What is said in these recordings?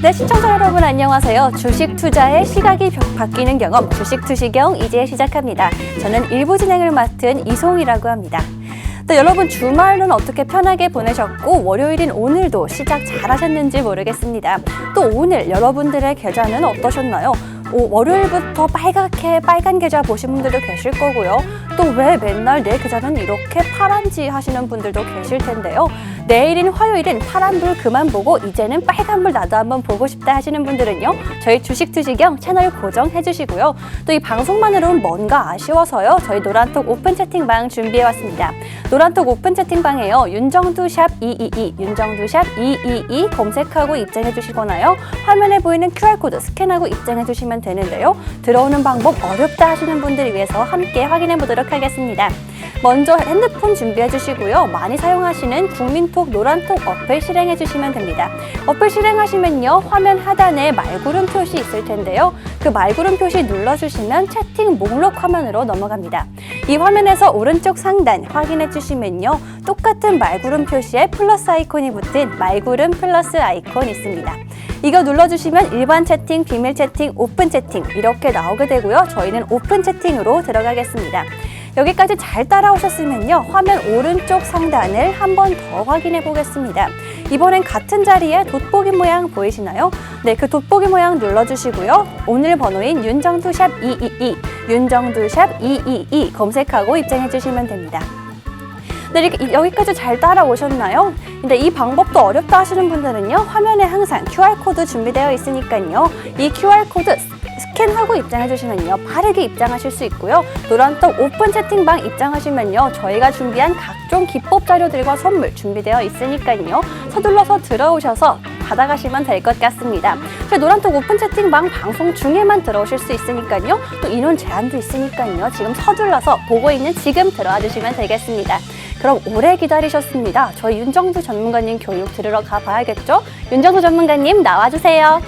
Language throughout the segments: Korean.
네, 시청자 여러분 안녕하세요. 주식 투자의 시각이 바뀌는 경험, 주식 투시경 이제 시작합니다. 저는 일부 진행을 맡은 이송이라고 합니다. 네, 여러분 주말은 어떻게 편하게 보내셨고 월요일인 오늘도 시작 잘하셨는지 모르겠습니다. 또 오늘 여러분들의 계좌는 어떠셨나요? 월요일부터 빨갛게 빨간 계좌 보신 분들도 계실 거고요. 또 왜 맨날 내 계좌는 이렇게 파란지 하시는 분들도 계실 텐데요. 내일인 화요일은 파란불 그만 보고 이제는 빨간불 나도 한번 보고 싶다 하시는 분들은요. 저희 주식 투시경 채널 고정해 주시고요. 또 이 방송만으로는 뭔가 아쉬워서요. 저희 노란톡 오픈 채팅방 준비해 왔습니다. 노란톡 오픈 채팅방에요. 윤정두 샵 222, 윤정두 샵 222 검색하고 입장해 주시거나요. 화면에 보이는 QR코드 스캔하고 입장해 주시면 되는데요. 들어오는 방법 어렵다 하시는 분들을 위해서 함께 확인해 보도록 하겠습니다. 먼저 핸드폰 준비해 주시고요. 많이 사용하시는 국민톡 노란톡 어플 실행해 주시면 됩니다. 어플 실행하시면요. 화면 하단에 말구름 표시 있을 텐데요. 그 말구름 표시 눌러주시면 채팅 목록 화면으로 넘어갑니다. 이 화면에서 오른쪽 상단 확인해 주시면요. 똑같은 말구름 표시에 플러스 아이콘이 붙은 말구름 플러스 아이콘 있습니다. 이거 눌러주시면 일반 채팅, 비밀 채팅, 오픈 채팅 이렇게 나오게 되고요. 저희는 오픈 채팅으로 들어가겠습니다. 여기까지 잘 따라오셨으면요. 화면 오른쪽 상단을 한 번 더 확인해 보겠습니다. 이번엔 같은 자리에 돋보기 모양 보이시나요? 네, 그 돋보기 모양 눌러주시고요. 오늘 번호인 윤정두 샵 222, 윤정두 샵 222 검색하고 입장해 주시면 됩니다. 네, 이렇게 여기까지 잘 따라오셨나요? 근데 이 방법도 어렵다 하시는 분들은요. 화면에 항상 QR코드 준비되어 있으니까요. 이 QR코드 스캔하고 입장해 주시면요. 빠르게 입장하실 수 있고요. 노란톡 오픈 채팅방 입장하시면요. 저희가 준비한 각종 기법 자료들과 선물 준비되어 있으니까요. 서둘러서 들어오셔서 받아가시면 될 것 같습니다. 노란톡 오픈 채팅방 방송 중에만 들어오실 수 있으니까요. 또 인원 제한도 있으니까요. 지금 서둘러서 보고 있는 지금 들어와 주시면 되겠습니다. 그럼 오래 기다리셨습니다. 저희 윤정두 전문가님 교육 들으러 가봐야겠죠? 윤정두 전문가님 나와주세요.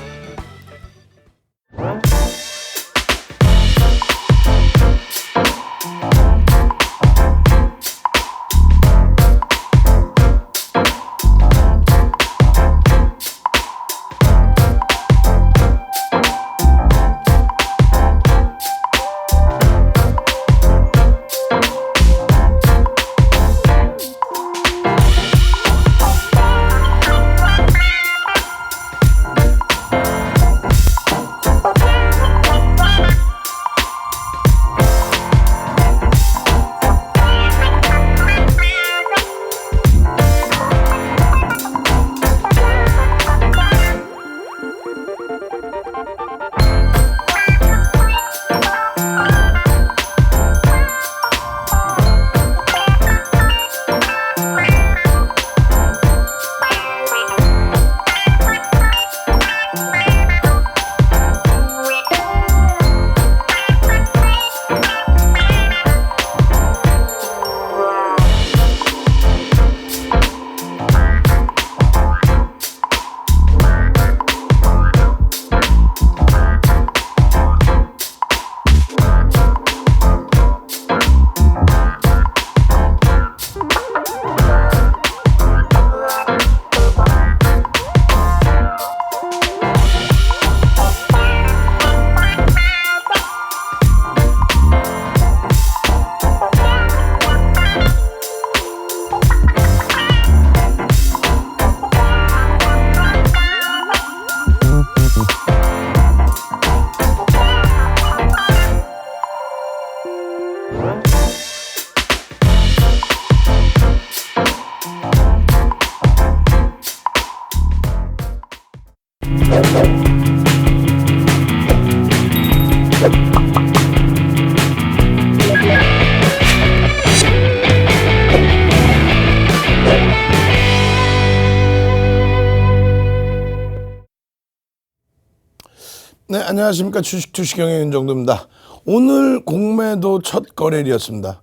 네, 안녕하십니까. 주식 투시경의 윤정두입니다. 오늘 공매도 첫 거래일이었습니다.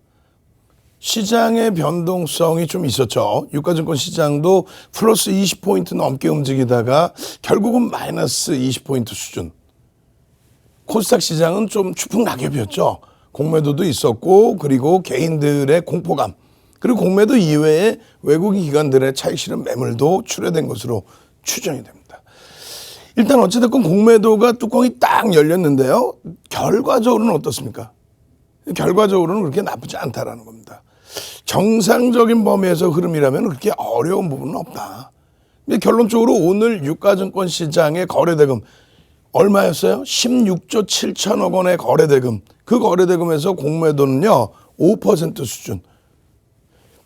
시장의 변동성이 좀 있었죠. 유가증권 시장도 플러스 20포인트 넘게 움직이다가 결국은 마이너스 20포인트 수준. 코스닥 시장은 좀 추풍 낙엽이었죠. 공매도도 있었고 그리고 개인들의 공포감 그리고 공매도 이외에 외국인 기관들의 차익 실현 매물도 출회된 것으로 추정이 됩니다. 일단 어찌됐건 공매도가 뚜껑이 딱 열렸는데요. 결과적으로는 어떻습니까? 결과적으로는 그렇게 나쁘지 않다라는 겁니다. 정상적인 범위에서 흐름이라면 그렇게 어려운 부분은 없다. 근데 결론적으로 오늘 유가증권 시장의 거래대금 얼마였어요? 16조 7천억 원의 거래대금. 그 거래대금에서 공매도는요 5% 수준.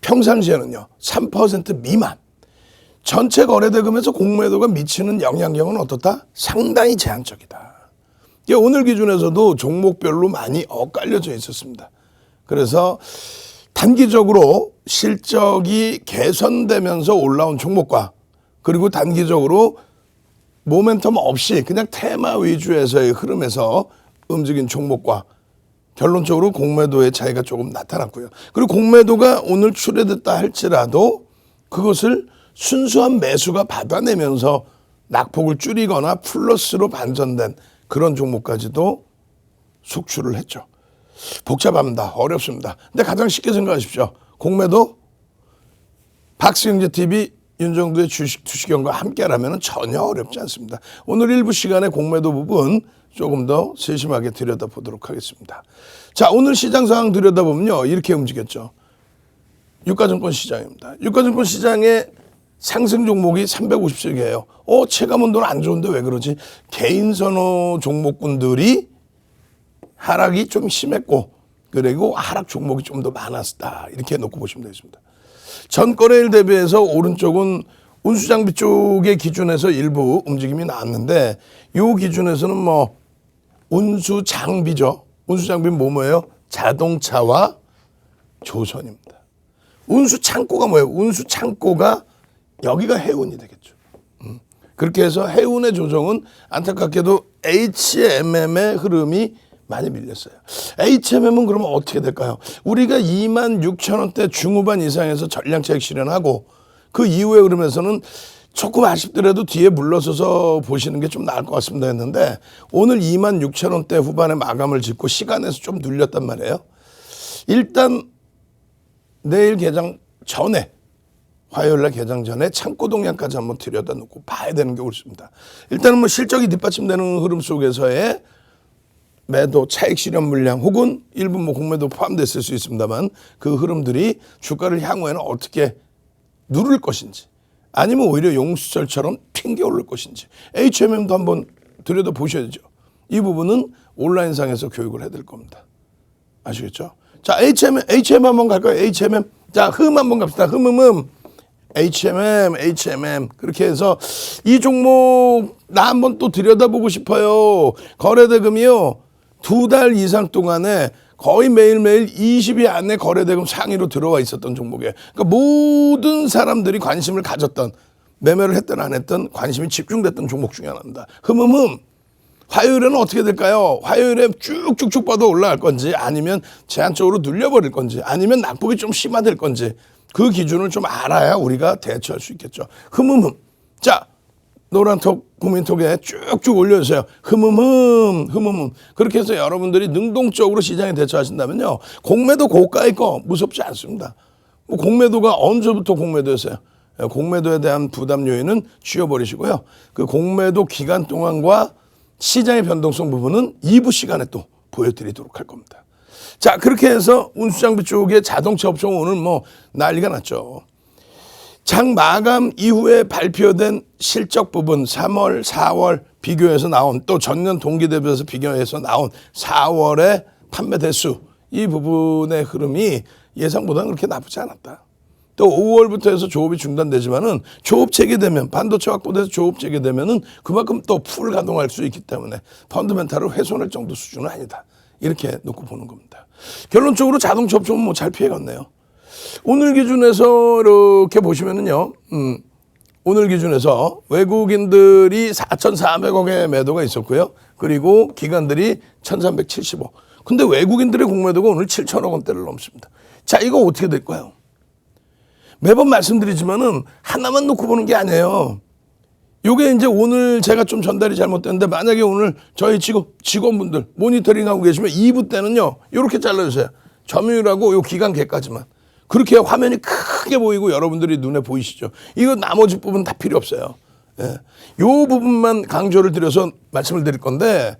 평상시에는요 3% 미만. 전체 거래대금에서 공매도가 미치는 영향력은 어떻다? 상당히 제한적이다. 오늘 기준에서도 종목별로 많이 엇갈려져 있었습니다. 그래서 단기적으로 실적이 개선되면서 올라온 종목과 그리고 단기적으로 모멘텀 없이 그냥 테마 위주에서의 흐름에서 움직인 종목과 결론적으로 공매도의 차이가 조금 나타났고요. 그리고 공매도가 오늘 출회됐다 할지라도 그것을 순수한 매수가 받아내면서 낙폭을 줄이거나 플러스로 반전된 그런 종목까지도 속출을 했죠. 복잡합니다. 어렵습니다. 근데 가장 쉽게 생각하십시오. 공매도 박스영재TV 윤정두의 주식연과 함께라면 전혀 어렵지 않습니다. 오늘 일부 시간에 공매도 부분 조금 더 세심하게 들여다보도록 하겠습니다. 자, 오늘 시장 상황 들여다보면요. 이렇게 움직였죠. 유가증권 시장입니다. 유가증권 시장의 상승 종목이 350석이에요. 체감온도는 안 좋은데 왜 그러지? 개인 선호 종목군들이 하락이 좀 심했고 그리고 하락 종목이 좀 더 많았다. 이렇게 놓고 보시면 되겠습니다. 전 거래일 대비해서 오른쪽은 운수장비 쪽의 기준에서 일부 움직임이 나왔는데 이 기준에서는 뭐 운수장비죠. 운수장비는 뭐예요? 자동차와 조선입니다. 운수창고가 뭐예요? 운수창고가 여기가 해운이 되겠죠. 그렇게 해서 해운의 조정은 안타깝게도 HMM의 흐름이 많이 밀렸어요. HMM은 그러면 어떻게 될까요? 우리가 26,000원대 중후반 이상에서 전량차익 실현하고 그 이후의 흐름에서는 조금 아쉽더라도 뒤에 물러서서 보시는 게 좀 나을 것 같습니다 했는데 오늘 26,000원대 후반에 마감을 짓고 시간에서 좀 눌렸단 말이에요. 일단 내일 개장 전에 화요일날 개장 전에 창고 동향까지 한번 들여다놓고 봐야 되는 게 옳습니다. 일단은 뭐 실적이 뒷받침되는 흐름 속에서의 매도, 차익 실현 물량 혹은 일부 뭐 공매도 포함됐을 수 있습니다만 그 흐름들이 주가를 향후에는 어떻게 누를 것인지 아니면 오히려 용수철처럼 튕겨 오를 것인지 HMM도 한번 들여다보셔야죠. 이 부분은 온라인상에서 교육을 해야 될 겁니다. 아시겠죠? 자, HMM 한번 갈까요? HMM. 자, 흠 한번 갑시다. HMM. 그렇게 해서 이 종목 나 한번 또 들여다보고 싶어요. 거래대금이요. 2달 이상 동안에 거의 매일매일 20위 안에 거래대금 상위로 들어와 있었던 종목이에요. 그러니까 모든 사람들이 관심을 가졌던 매매를 했든 안 했든 관심이 집중됐던 종목 중에 하나입니다. 화요일에는 어떻게 될까요? 화요일에 쭉쭉쭉 뻗어 올라갈 건지 아니면 제한적으로 눌려버릴 건지 아니면 낙폭이 좀 심화될 건지 그 기준을 좀 알아야 우리가 대처할 수 있겠죠. 자, 노란톡 국민톡에 쭉쭉 올려주세요. 그렇게 해서 여러분들이 능동적으로 시장에 대처하신다면요. 공매도 고가의 거 무섭지 않습니다. 공매도가 언제부터 공매도였어요? 공매도에 대한 부담 요인은 쥐어버리시고요. 그 공매도 기간 동안과 시장의 변동성 부분은 2부 시간에 또 보여드리도록 할 겁니다. 자, 그렇게 해서 운수장비 쪽에 자동차 업종 오늘 뭐 난리가 났죠. 장 마감 이후에 발표된 실적 부분 3월, 4월 비교해서 나온 또 전년 동기 대비해서 비교해서 나온 4월의 판매 대수 이 부분의 흐름이 예상보다는 그렇게 나쁘지 않았다. 또 5월부터 해서 조업이 중단되지만은 조업 재개되면 반도체 확보돼서 조업 재개되면은 그만큼 또 풀 가동할 수 있기 때문에 펀드멘탈을 훼손할 정도 수준은 아니다. 이렇게 놓고 보는 겁니다. 결론적으로 자동차 업종은 뭐 잘 피해갔네요. 오늘 기준에서 이렇게 보시면은요, 오늘 기준에서 외국인들이 4,400억의 매도가 있었고요. 그리고 기관들이 1,375. 근데 외국인들의 공매도가 오늘 7,000억 원대를 넘습니다. 자, 이거 어떻게 될까요? 매번 말씀드리지만은 하나만 놓고 보는 게 아니에요. 요게 이제 오늘 제가 좀 전달이 잘못됐는데 만약에 오늘 저희 직원분들 모니터링하고 계시면 2부 때는요, 요렇게 잘라주세요. 점유율하고 요 기간계까지만. 그렇게 화면이 크게 보이고 여러분들이 눈에 보이시죠? 이거 나머지 부분 다 필요 없어요. 예. 요 부분만 강조를 드려서 말씀을 드릴 건데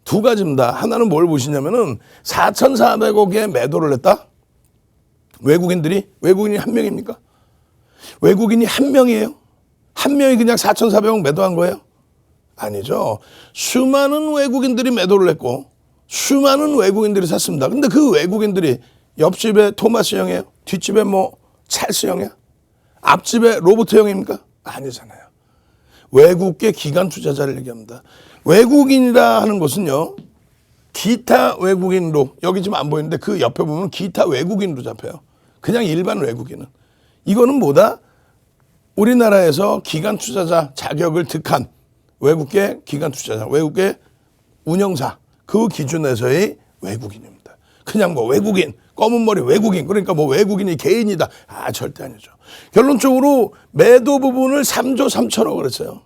두 가지입니다. 하나는 뭘 보시냐면은 4,400억에 매도를 했다. 외국인이 한 명입니까? 외국인이 한 명이에요? 한 명이 그냥 4,400억 매도한 거예요? 아니죠. 수많은 외국인들이 매도를 했고 수많은 외국인들이 샀습니다. 근데 그 외국인들이 옆집에 토마스 형이에요? 뒷집에 뭐 찰스 형이야? 앞집에 로버트 형입니까? 아니잖아요. 외국계 기관 투자자를 얘기합니다. 외국인이라 하는 것은요. 기타 외국인으로 여기 지금 안 보이는데 그 옆에 보면 기타 외국인으로 잡혀요. 그냥 일반 외국인은. 이거는 뭐다? 우리나라에서 기관 투자자 자격을 득한 외국계 기관 투자자, 외국계 운영사 그 기준에서의 외국인입니다. 그냥 뭐 외국인, 검은 머리 외국인 그러니까 뭐 외국인이 개인이다. 아 절대 아니죠. 결론적으로 매도 부분을 3조 3천억을 했어요.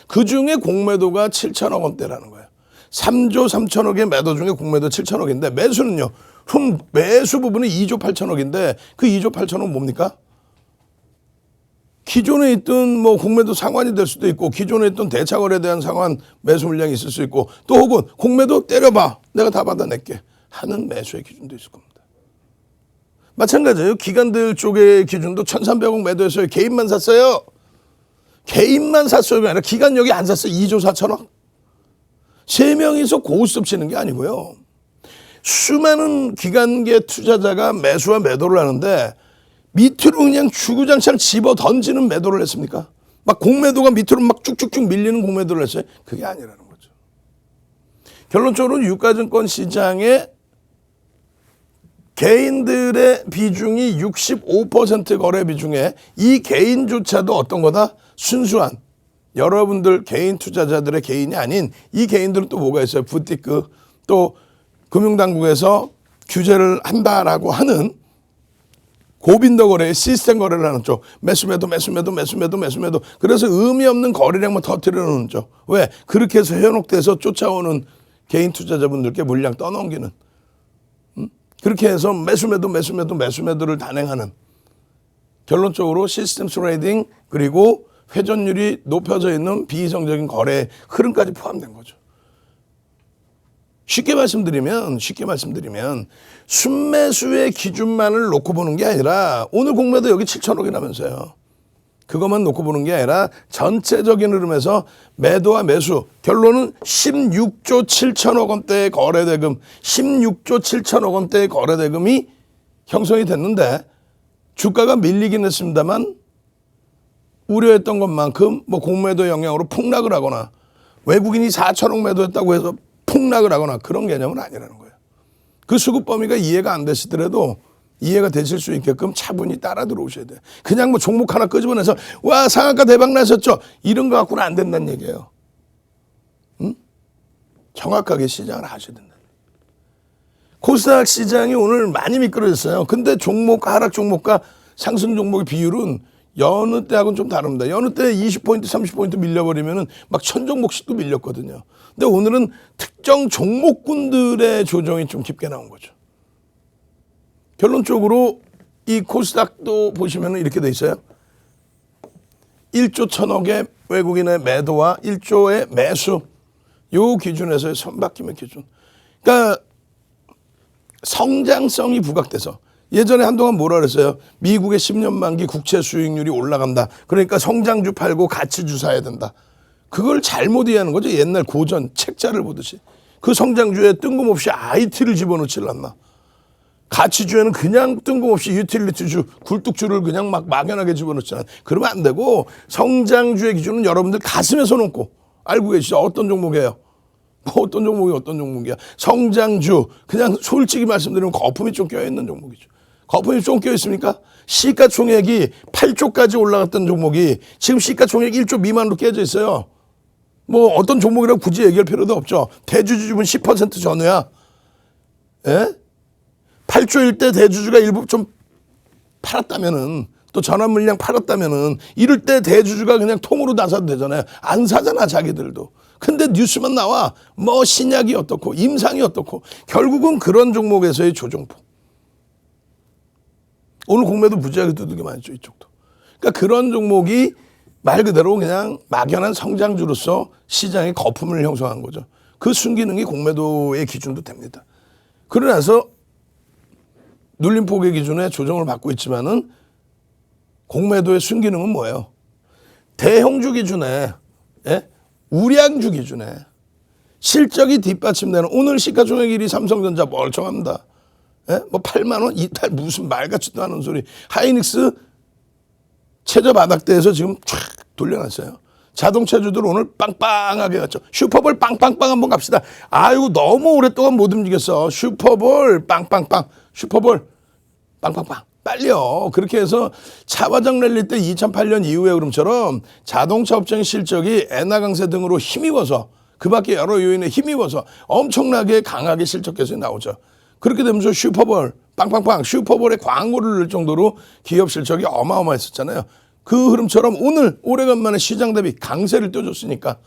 그중에 공매도가 7천억 원대라는 거예요. 3조 3천억의 매도 중에 공매도 7천억인데 매수는요. 그럼 매수 부분이 2조 8천억인데 그 2조 8천억 뭡니까? 기존에 있던 뭐 공매도 상환이 될 수도 있고 기존에 있던 대차거래에 대한 상환 매수 물량이 있을 수 있고 또 혹은 공매도 때려봐 내가 다 받아낼게 하는 매수의 기준도 있을 겁니다. 마찬가지예요. 기관들 쪽의 기준도 1,300억 매도해서 개인만 샀어요. 개인만 샀어요가 아니라 기관 여기 안 샀어요. 2조 4천억. 3명이서 고스톱 치는 게 아니고요. 수많은 기관계 투자자가 매수와 매도를 하는데 밑으로 그냥 주구장창 집어 던지는 매도를 했습니까? 막 공매도가 밑으로 막 쭉쭉쭉 밀리는 공매도를 했어요. 그게 아니라는 거죠. 결론적으로 유가증권 시장에 개인들의 비중이 65% 거래 비중에 이 개인조차도 어떤 거다? 순수한 여러분들 개인 투자자들의 개인이 아닌 이 개인들은 또 뭐가 있어요? 부티크 또 금융당국에서 규제를 한다라고 하는 고빈도 거래, 시스템 거래를 하는 쪽. 매수매도. 그래서 의미 없는 거래량만 터뜨려 놓는 쪽. 왜? 그렇게 해서 현혹돼서 쫓아오는 개인 투자자분들께 물량 떠넘기는. 그렇게 해서 매수매도를 단행하는. 결론적으로 시스템 트레이딩 그리고 회전율이 높여져 있는 비이성적인 거래 흐름까지 포함된 거죠. 쉽게 말씀드리면 순매수의 기준만을 놓고 보는 게 아니라 오늘 공매도 여기 7천억이라면서요. 그것만 놓고 보는 게 아니라 전체적인 흐름에서 매도와 매수 결론은 16조 7천억 원대의 거래대금 16조 7천억 원대의 거래대금이 형성이 됐는데 주가가 밀리긴 했습니다만 우려했던 것만큼 뭐 공매도 영향으로 폭락을 하거나 외국인이 4천억 매도했다고 해서 폭락을 하거나 그런 개념은 아니라는 거예요. 그 수급 범위가 이해가 안 되시더라도 이해가 되실 수 있게끔 차분히 따라 들어오셔야 돼요. 그냥 뭐 종목 하나 끄집어내서 와 상한가 대박 나셨죠? 이런 거 갖고는 안 된다는 얘기예요. 응? 정확하게 시장을 하셔야 된다. 코스닥 시장이 오늘 많이 미끄러졌어요. 근데 종목 하락 종목과 상승 종목의 비율은 여느 때하고는 좀 다릅니다. 여느 때 20포인트, 30포인트 밀려버리면은 막 1000종목씩도 밀렸거든요. 근데 오늘은 특정 종목군들의 조정이 좀 깊게 나온 거죠. 결론적으로 이 코스닥도 보시면은 이렇게 돼 있어요. 1조 1000억의 외국인의 매도와 1조의 매수. 요 기준에서의 선박힘의 기준. 그러니까 성장성이 부각돼서 예전에 한동안 뭐라 그랬어요? 미국의 10년 만기 국채 수익률이 올라간다. 그러니까 성장주 팔고 가치주 사야 된다. 그걸 잘못 이해하는 거죠. 옛날 고전 책자를 보듯이. 그 성장주에 뜬금없이 IT를 집어넣지 않나. 가치주에는 그냥 뜬금없이 유틸리티주, 굴뚝주를 그냥 막 막연하게 집어넣지 않나. 그러면 안 되고 성장주의 기준은 여러분들 가슴에 손 얹고 알고 계시죠? 어떤 종목이에요? 뭐 어떤 종목이야? 성장주. 그냥 솔직히 말씀드리면 거품이 좀 껴있는 종목이죠. 거품이 좀 껴있습니까? 시가총액이 8조까지 올라갔던 종목이 지금 시가총액 1조 미만으로 깨져 있어요. 뭐 어떤 종목이라고 굳이 얘기할 필요도 없죠. 대주주분 10% 전후야. 예? 8조일 때 대주주가 일부 좀 팔았다면은 또 전환 물량 팔았다면은 이럴 때 대주주가 그냥 통으로 나사도 되잖아요. 안 사잖아 자기들도. 근데 뉴스만 나와. 뭐 신약이 어떻고 임상이 어떻고 결국은 그런 종목에서의 조정폭. 오늘 공매도 무지하게 두들겨 맞죠 이쪽도. 그러니까 그런 종목이 말 그대로 그냥 막연한 성장주로서 시장의 거품을 형성한 거죠. 그 순기능이 공매도의 기준도 됩니다. 그러고 나서 눌림폭의 기준에 조정을 받고 있지만은 공매도의 순기능은 뭐예요? 대형주 기준에, 예? 우량주 기준에 실적이 뒷받침되는 오늘 시가총액 1위 삼성전자 멀쩡합니다. 예? 뭐 8만 원 이탈 무슨 말 같지도 않은 소리. 하이닉스 최저 바닥대에서 지금 쫙 돌려놨어요. 자동차주들 오늘 빵빵하게 갔죠. 슈퍼볼 빵빵빵 한번 갑시다. 아이고 너무 오랫동안 못 움직였어. 슈퍼볼 빵빵빵. 슈퍼볼 빵빵빵. 빨리요. 그렇게 해서 차화장 랠리 때 2008년 이후에 그럼처럼 자동차 업종의 실적이 엔화 강세 등으로 힘입어서 그밖에 여러 요인에 힘입어서 엄청나게 강하게 실적 개선이 나오죠. 그렇게 되면서 슈퍼볼 빵빵빵 슈퍼볼에 광고를 넣을 정도로 기업 실적이 어마어마했었잖아요. 그 흐름처럼 오늘 오래간만에 시장 대비 강세를 떼줬으니까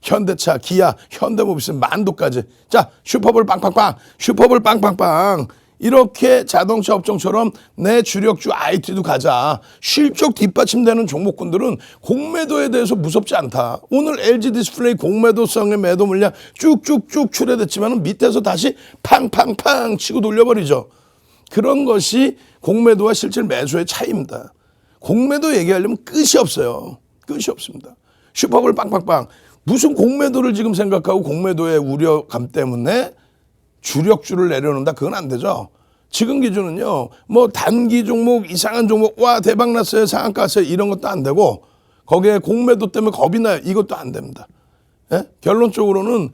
현대차, 기아, 현대모비스, 만도까지 자 슈퍼볼 빵빵빵 슈퍼볼 빵빵빵 이렇게 자동차 업종처럼 내 주력주 IT도 가자. 실적 뒷받침되는 종목군들은 공매도에 대해서 무섭지 않다. 오늘 LG 디스플레이 공매도성의 매도 물량 쭉쭉쭉 출회됐지만 밑에서 다시 팡팡팡 치고 돌려버리죠. 그런 것이 공매도와 실질 매수의 차이입니다. 공매도 얘기하려면 끝이 없어요. 끝이 없습니다. 슈퍼볼 빵빵빵. 무슨 공매도를 지금 생각하고 공매도의 우려감 때문에 주력주를 내려놓는다. 그건 안 되죠. 지금 기준은요. 뭐 단기 종목, 이상한 종목, 와 대박 났어요. 상한가 왔어요. 이런 것도 안 되고 거기에 공매도 때문에 겁이 나요. 이것도 안 됩니다. 예? 결론적으로는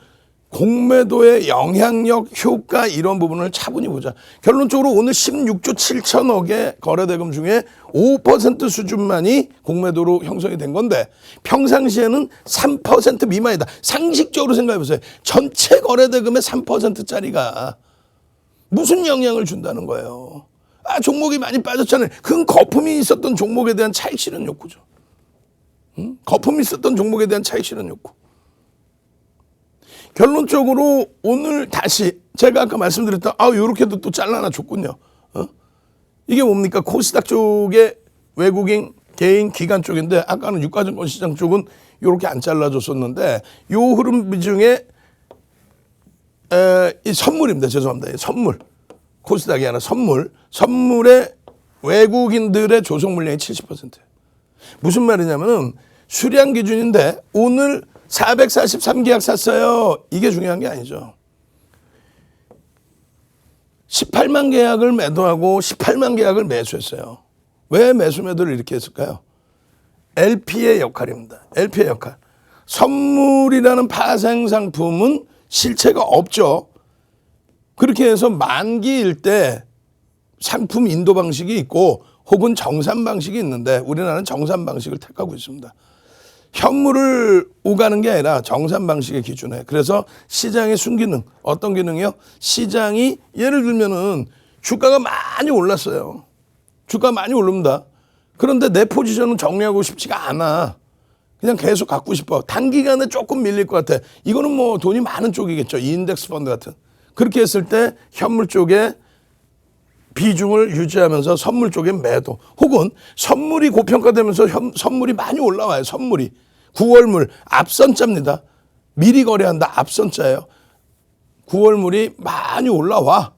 공매도의 영향력, 효과 이런 부분을 차분히 보자. 결론적으로 오늘 16조 7천억의 거래대금 중에 5% 수준만이 공매도로 형성이 된 건데 평상시에는 3% 미만이다. 상식적으로 생각해 보세요. 전체 거래대금의 3%짜리가 무슨 영향을 준다는 거예요. 아 종목이 많이 빠졌잖아요. 그건 거품이 있었던 종목에 대한 차익 실현 욕구죠. 응? 거품이 있었던 종목에 대한 차익 실현 욕구. 결론적으로 오늘 다시 제가 아까 말씀드렸던 요렇게도 또 잘라놔 줬군요. 이게 뭡니까? 코스닥 쪽에 외국인 개인 기관 쪽인데 아까는 유가증권 시장 쪽은 요렇게 안 잘라줬었는데 요 흐름 중에 이 선물입니다. 죄송합니다. 선물. 코스닥이 아니라 선물의 외국인들의 조성 물량이 70%예요. 무슨 말이냐면은 수량 기준인데 오늘 443계약 샀어요. 이게 중요한 게 아니죠. 18만 계약을 매도하고 18만 계약을 매수했어요. 왜 매수 매도를 이렇게 했을까요? LP의 역할입니다. LP의 역할. 선물이라는 파생 상품은 실체가 없죠. 그렇게 해서 만기일 때 상품 인도 방식이 있고 혹은 정산 방식이 있는데 우리나라는 정산 방식을 택하고 있습니다. 현물을 오가는 게 아니라 정산 방식의 기준에. 그래서 시장의 순기능, 어떤 기능이요? 시장이 예를 들면은 주가가 많이 올랐어요. 주가 많이 오릅니다. 그런데 내 포지션은 정리하고 싶지가 않아. 그냥 계속 갖고 싶어. 단기간에 조금 밀릴 것 같아. 이거는 뭐 돈이 많은 쪽이겠죠. 인덱스 펀드 같은. 그렇게 했을 때 현물 쪽에 비중을 유지하면서 선물 쪽에 매도 혹은 선물이 고평가되면서 선물이 많이 올라와요. 선물이 9월물 앞선자입니다. 미리 거래한다 앞선자예요. 9월물이 많이 올라와.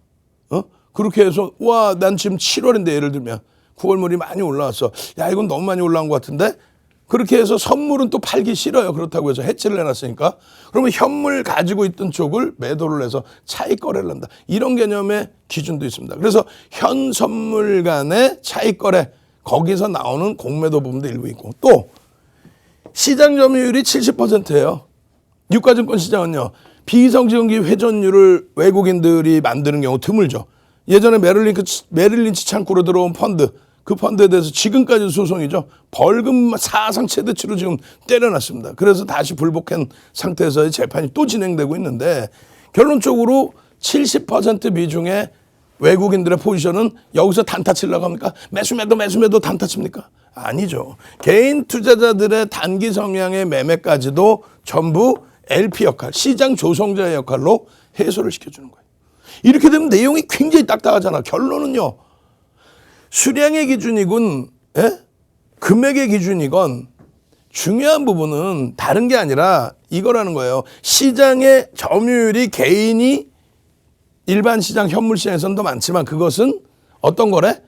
그렇게 해서 와 난 지금 7월인데 예를 들면 9월물이 많이 올라왔어. 야 이건 너무 많이 올라온 것 같은데 그렇게 해서 선물은 또 팔기 싫어요. 그렇다고 해서 해치를 해놨으니까. 그러면 현물 가지고 있던 쪽을 매도를 해서 차익 거래를 한다. 이런 개념의 기준도 있습니다. 그래서 현 선물 간의 차익 거래 거기서 나오는 공매도 부분도 일부 있고 또 시장 점유율이 70%예요. 유가증권 시장은요. 비성장기 회전율을 외국인들이 만드는 경우 드물죠. 예전에 메릴린치 창구로 들어온 펀드 그 펀드에 대해서 지금까지 소송이죠. 벌금 사상 최대치로 지금 때려놨습니다. 그래서 다시 불복한 상태에서의 재판이 또 진행되고 있는데 결론적으로 70% 비중의 외국인들의 포지션은 여기서 단타 치려고 합니까? 매수 단타 칩니까? 아니죠. 개인 투자자들의 단기 성향의 매매까지도 전부 LP 역할, 시장 조성자의 역할로 해소를 시켜주는 거예요. 이렇게 되면 내용이 굉장히 딱딱하잖아. 결론은요. 수량의 기준이건 금액의 기준이건 중요한 부분은 다른 게 아니라 이거라는 거예요. 시장의 점유율이 개인이 일반 시장 현물 시장에서는 더 많지만 그것은 어떤 거래?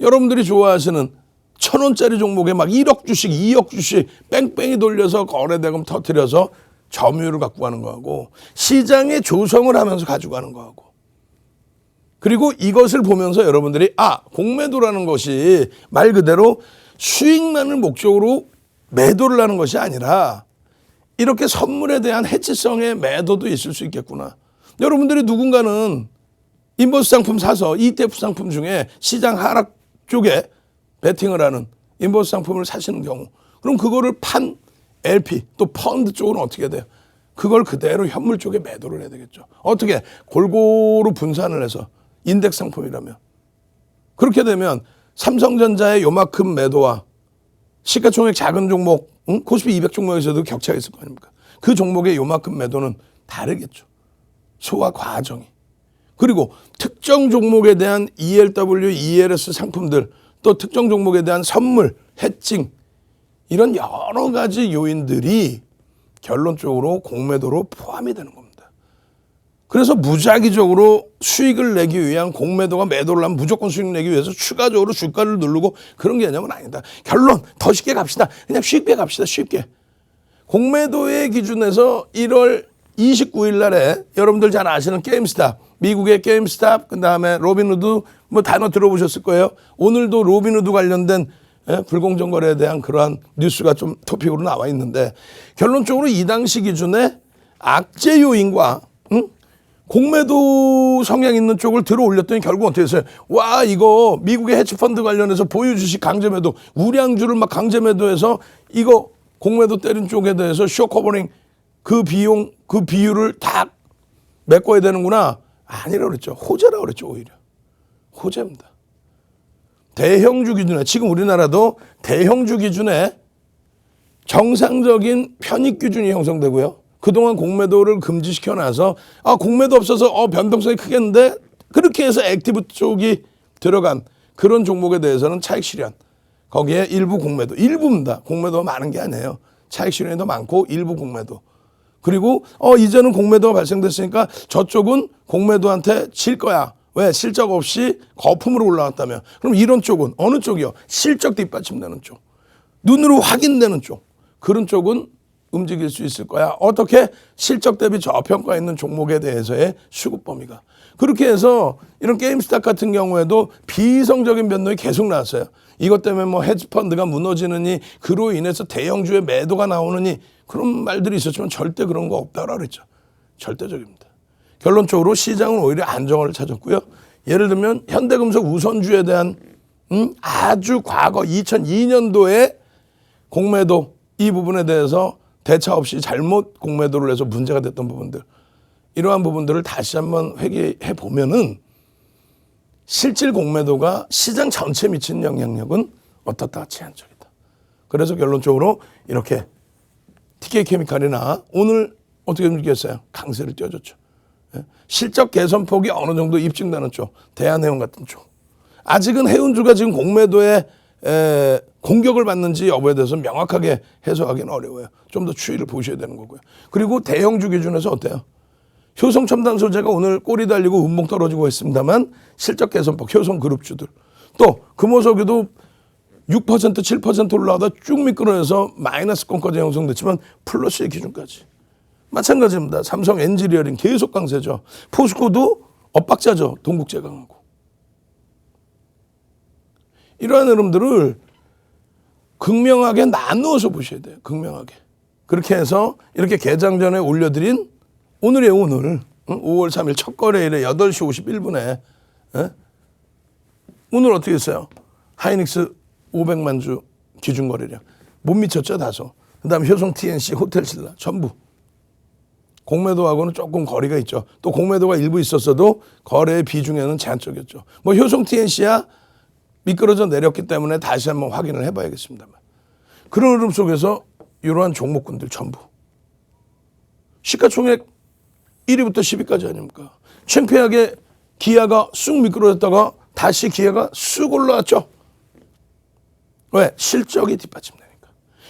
여러분들이 좋아하시는 1,000원짜리 종목에 막 1억 주씩, 2억 주씩 뺑뺑이 돌려서 거래대금 터뜨려서 점유율을 갖고 가는 거하고 시장의 조성을 하면서 가지고 가는 거하고 그리고 이것을 보면서 여러분들이 공매도라는 것이 말 그대로 수익만을 목적으로 매도를 하는 것이 아니라 이렇게 선물에 대한 해치성의 매도도 있을 수 있겠구나. 여러분들이 누군가는 인버스 상품 사서 ETF 상품 중에 시장 하락 쪽에 베팅을 하는 인버스 상품을 사시는 경우 그럼 그거를 판 LP 또 펀드 쪽은 어떻게 돼요? 그걸 그대로 현물 쪽에 매도를 해야 되겠죠. 어떻게? 골고루 분산을 해서 인덱스 상품이라면. 그렇게 되면 삼성전자의 요만큼 매도와 시가총액 작은 종목, 코스피 200 종목에서도 격차가 있을 거 아닙니까? 그 종목의 요만큼 매도는 다르겠죠. 소화 과정이. 그리고 특정 종목에 대한 ELW, ELS 상품들 또 특정 종목에 대한 선물, 해칭 이런 여러 가지 요인들이 결론적으로 공매도로 포함이 되는 겁니다. 그래서 무작위적으로 수익을 내기 위한 공매도가 매도를 하면 무조건 수익 내기 위해서 추가적으로 주가를 누르고 그런 개념은 아니다. 결론 더 쉽게 갑시다. 그냥 쉽게 갑시다. 쉽게. 공매도의 기준에서 1월 29일 날에 여러분들 잘 아시는 게임스탑, 미국의 게임스탑, 그다음에 로빈후드 뭐 단어 들어보셨을 거예요. 오늘도 로빈후드 관련된 불공정 거래에 대한 그러한 뉴스가 좀 토픽으로 나와 있는데 결론적으로 이 당시 기준에 악재 요인과 공매도 성향 있는 쪽을 들어 올렸더니 결국 어떻게 했어요? 와 이거 미국의 해치펀드 관련해서 보유 주식 강제매도 우량주를 막 강제매도해서 이거 공매도 때린 쪽에 대해서 쇼커버링 그 비용 그 비율을 다 메꿔야 되는구나. 아니라고 그랬죠. 호재라고 그랬죠. 오히려. 호재입니다. 대형주 기준에 지금 우리나라도 대형주 기준에 정상적인 편익 기준이 형성되고요. 그동안 공매도를 금지시켜놔서 공매도 없어서 변동성이 크겠는데 그렇게 해서 액티브 쪽이 들어간 그런 종목에 대해서는 차익 실현. 거기에 일부 공매도. 일부입니다. 공매도가 많은 게 아니에요. 차익 실현이 더 많고 일부 공매도. 그리고 이제는 공매도가 발생됐으니까 저쪽은 공매도한테 질 거야. 왜? 실적 없이 거품으로 올라왔다며. 그럼 이런 쪽은 어느 쪽이요? 실적 뒷받침되는 쪽. 눈으로 확인되는 쪽. 그런 쪽은 움직일 수 있을 거야. 어떻게? 실적 대비 저평가 있는 종목에 대해서의 수급 범위가. 그렇게 해서 이런 게임스탑 같은 경우에도 비이성적인 변동이 계속 나왔어요. 이것 때문에 뭐 헤지펀드가 무너지느니 그로 인해서 대형주의 매도가 나오느니 그런 말들이 있었지만 절대 그런 거 없다고 그랬죠. 절대적입니다. 결론적으로 시장은 오히려 안정화를 찾았고요. 예를 들면 현대금속 우선주에 대한 아주 과거 2002년도에 공매도 이 부분에 대해서 대차 없이 잘못 공매도를 해서 문제가 됐던 부분들 이러한 부분들을 다시 한번 회귀해 보면은 실질 공매도가 시장 전체에 미치는 영향력은 어떻다? 제한적이다. 그래서 결론적으로 이렇게 TK케미칼이나 오늘 어떻게 느꼈어요? 강세를 띄워줬죠. 실적 개선폭이 어느 정도 입증되는 쪽, 대한해운 같은 쪽. 아직은 해운주가 지금 공매도에 공격을 받는지 여부에 대해서 명확하게 해석하기는 어려워요. 좀 더 추이를 보셔야 되는 거고요. 그리고 대형주 기준에서 어때요? 효성첨단 소재가 오늘 꼬리 달리고 음봉 떨어지고 했습니다만 실적 개선폭 효성그룹주들 또 금호석유도 6% 7% 올라가다 쭉 미끄러져서 마이너스권까지 형성됐지만 플러스의 기준까지. 마찬가지입니다. 삼성 엔지니어링 계속 강세죠. 포스코도 엇박자죠. 동국제 강하고. 이러한 흐름들을 극명하게 나누어서 보셔야 돼요. 극명하게. 그렇게 해서 이렇게 개장 전에 올려드린 오늘의 오늘 5월 3일 첫 거래일에 8시 51분에 오늘 어떻게 했어요? 하이닉스 500만 주 기준 거래량. 못 미쳤죠 다소. 그다음에 효성 TNC 호텔신라 전부. 공매도하고는 조금 거리가 있죠. 또 공매도가 일부 있었어도 거래의 비중에는 제한적이었죠. 뭐 효성 TNC야 미끄러져 내렸기 때문에 다시 한번 확인을 해봐야겠습니다만. 그런 흐름 속에서 이러한 종목군들 전부. 시가총액 1위부터 10위까지 아닙니까? 창피하게 기아가 쑥 미끄러졌다가 다시 기아가 쑥 올라왔죠. 왜? 실적이 뒷받침되니까.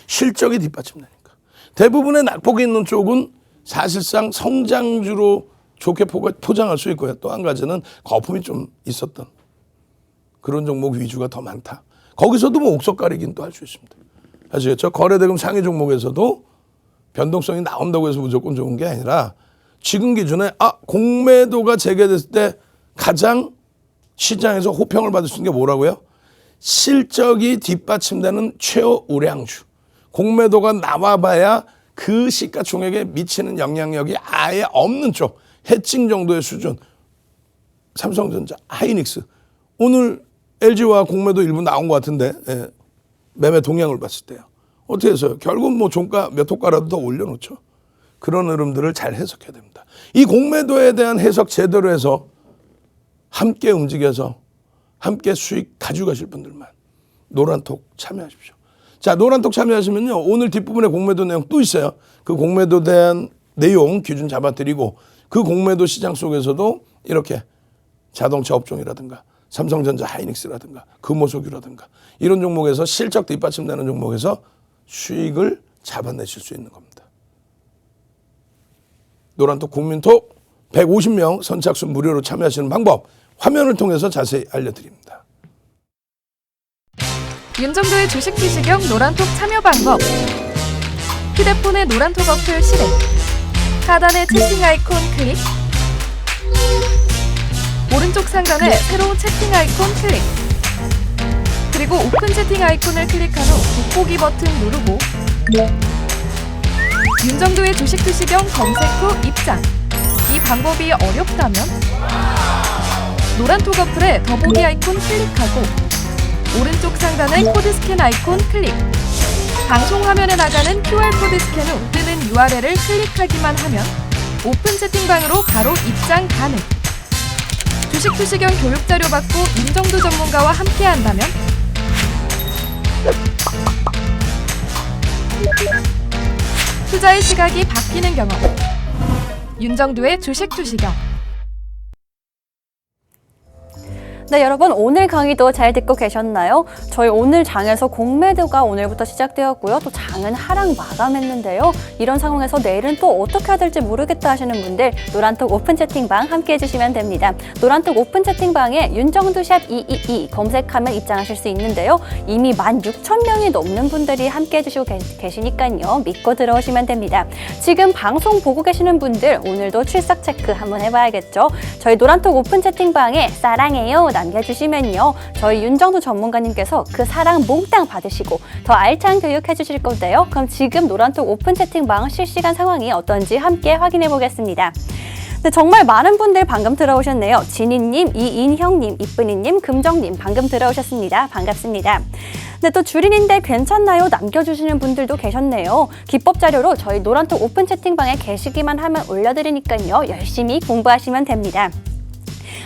실적이 뒷받침되니까. 대부분의 낙폭이 있는 쪽은 사실상 성장주로 좋게 포장할 수 있고요. 또 한 가지는 거품이 좀 있었던 그런 종목 위주가 더 많다. 거기서도 뭐 옥석 가리기는 또 할 수 있습니다. 아시겠죠? 거래대금 상위 종목에서도 변동성이 나온다고 해서 무조건 좋은 게 아니라 지금 기준에 공매도가 재개됐을 때 가장 시장에서 호평을 받을 수 있는 게 뭐라고요? 실적이 뒷받침되는 최고 우량주. 공매도가 나와봐야 그 시가총액에 미치는 영향력이 아예 없는 쪽. 해칭 정도의 수준. 삼성전자, 하이닉스. 오늘 LG와 공매도 일부 나온 것 같은데 매매 동향을 봤을 때요. 어떻게 해서요? 결국 뭐 종가 몇 호가라도 더 올려놓죠. 그런 흐름들을 잘 해석해야 됩니다. 이 공매도에 대한 해석 제대로 해서 함께 움직여서 함께 수익 가져가실 분들만 노란톡 참여하십시오. 자, 노란톡 참여하시면요. 오늘 뒷부분에 공매도 내용 또 있어요. 그 공매도에 대한 내용 기준 잡아드리고 그 공매도 시장 속에서도 이렇게 자동차 업종이라든가 삼성전자 하이닉스라든가 금호석유라든가 이런 종목에서 실적 뒷받침되는 종목에서 수익을 잡아내실 수 있는 겁니다. 노란톡 국민톡 150명 선착순 무료로 참여하시는 방법 화면을 통해서 자세히 알려드립니다. 윤정도의 주식 투시경 노란톡 참여 방법. 휴대폰의 노란톡 어플 실행. 하단의 채팅 아이콘 클릭. 오른쪽 상단에 새로운 채팅 아이콘 클릭. 그리고 오픈 채팅 아이콘을 클릭한 후 돋보기 버튼 누르고 윤정도의 주식 투시경 검색 후 입장. 이 방법이 어렵다면 노란톡 어플에 더보기 아이콘 클릭하고 오른쪽 상단의 코드 스캔 아이콘 클릭. 방송 화면에 나가는 QR코드 스캔 후 뜨는 URL을 클릭하기만 하면 오픈 채팅방으로 바로 입장 가능. 주식 투시경 교육 자료 받고 윤정도 전문가와 함께 한다면 투자의 시각이 바뀌는 경험. 윤정도의 주식 투시경. 네, 여러분 오늘 강의도 잘 듣고 계셨나요? 저희 오늘 장에서 공매도가 오늘부터 시작되었고요. 또 장은 하락 마감했는데요. 이런 상황에서 내일은 또 어떻게 해야 될지 모르겠다 하시는 분들 노란톡 오픈 채팅방 함께 해주시면 됩니다. 노란톡 오픈 채팅방에 윤정도 샵 222 검색하면 입장하실 수 있는데요. 이미 16,000명이 넘는 분들이 함께 해주시고 계시니까요. 믿고 들어오시면 됩니다. 지금 방송 보고 계시는 분들 오늘도 출석 체크 한번 해봐야겠죠. 저희 노란톡 오픈 채팅방에 사랑해요 남겨주시면요. 저희 윤정도 전문가님께서 그 사랑 몽땅 받으시고 더 알찬 교육 해주실 건데요. 그럼 지금 노란톡 오픈 채팅방 실시간 상황이 어떤지 함께 확인해 보겠습니다. 네, 정말 많은 분들 방금 들어오셨네요. 진희님, 이인형님, 이쁜이님, 금정님 방금 들어오셨습니다. 반갑습니다. 네, 또 주린인데 괜찮나요? 남겨주시는 분들도 계셨네요. 기법 자료로 저희 노란톡 오픈 채팅방에 계시기만 하면 올려드리니까요. 열심히 공부하시면 됩니다.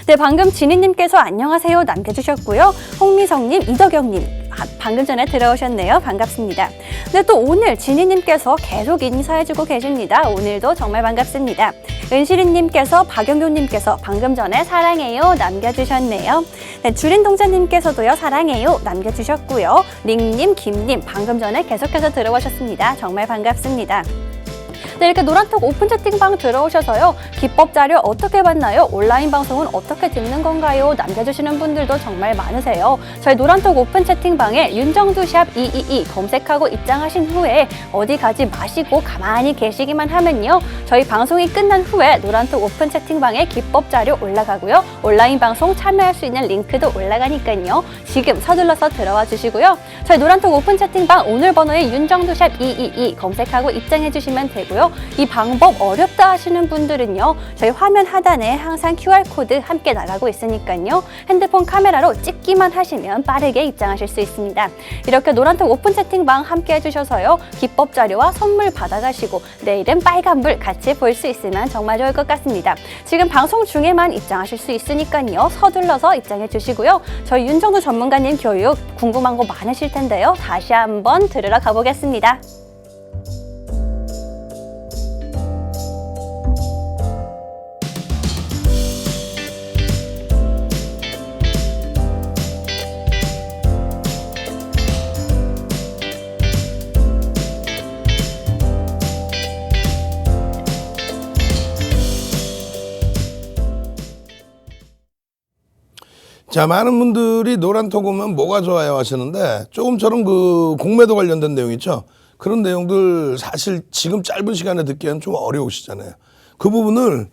네, 방금 진희님께서 안녕하세요 남겨주셨고요. 홍미성님, 이덕영님 방금 전에 들어오셨네요. 반갑습니다. 네, 또 오늘 진희님께서 계속 인사해주고 계십니다. 오늘도 정말 반갑습니다. 은실이님께서 박영교님께서 방금 전에 사랑해요 남겨주셨네요. 네, 주린동자님께서도요 사랑해요 남겨주셨고요. 링님, 김님 방금 전에 계속해서 들어오셨습니다. 정말 반갑습니다. 네, 이렇게 노란톡 오픈 채팅방 들어오셔서요. 기법 자료 어떻게 받나요? 온라인 방송은 어떻게 듣는 건가요? 남겨주시는 분들도 정말 많으세요. 저희 노란톡 오픈 채팅방에 윤정도 샵 222 검색하고 입장하신 후에 어디 가지 마시고 가만히 계시기만 하면요. 저희 방송이 끝난 후에 노란톡 오픈 채팅방에 기법 자료 올라가고요. 온라인 방송 참여할 수 있는 링크도 올라가니까요. 지금 서둘러서 들어와 주시고요. 저희 노란톡 오픈 채팅방 오늘 번호에 윤정도 샵 222 검색하고 입장해 주시면 되고요. 이 방법 어렵다 하시는 분들은요. 저희 화면 하단에 항상 QR코드 함께 나가고 있으니까요. 핸드폰 카메라로 찍기만 하시면 빠르게 입장하실 수 있습니다. 이렇게 노란톡 오픈 채팅방 함께 해주셔서요. 기법 자료와 선물 받아가시고 내일은 빨간불 같이 볼 수 있으면 정말 좋을 것 같습니다. 지금 방송 중에만 입장하실 수 있으니까요. 서둘러서 입장해 주시고요. 저희 윤정도 전문가님 교육 궁금한 거 많으실 텐데요. 다시 한번 들으러 가보겠습니다. 자, 많은 분들이 노란톡 오면 뭐가 좋아요 하시는데 조금처럼 그 공매도 관련된 내용 있죠. 그런 내용들 사실 지금 짧은 시간에 듣기에는 좀 어려우시잖아요. 그 부분을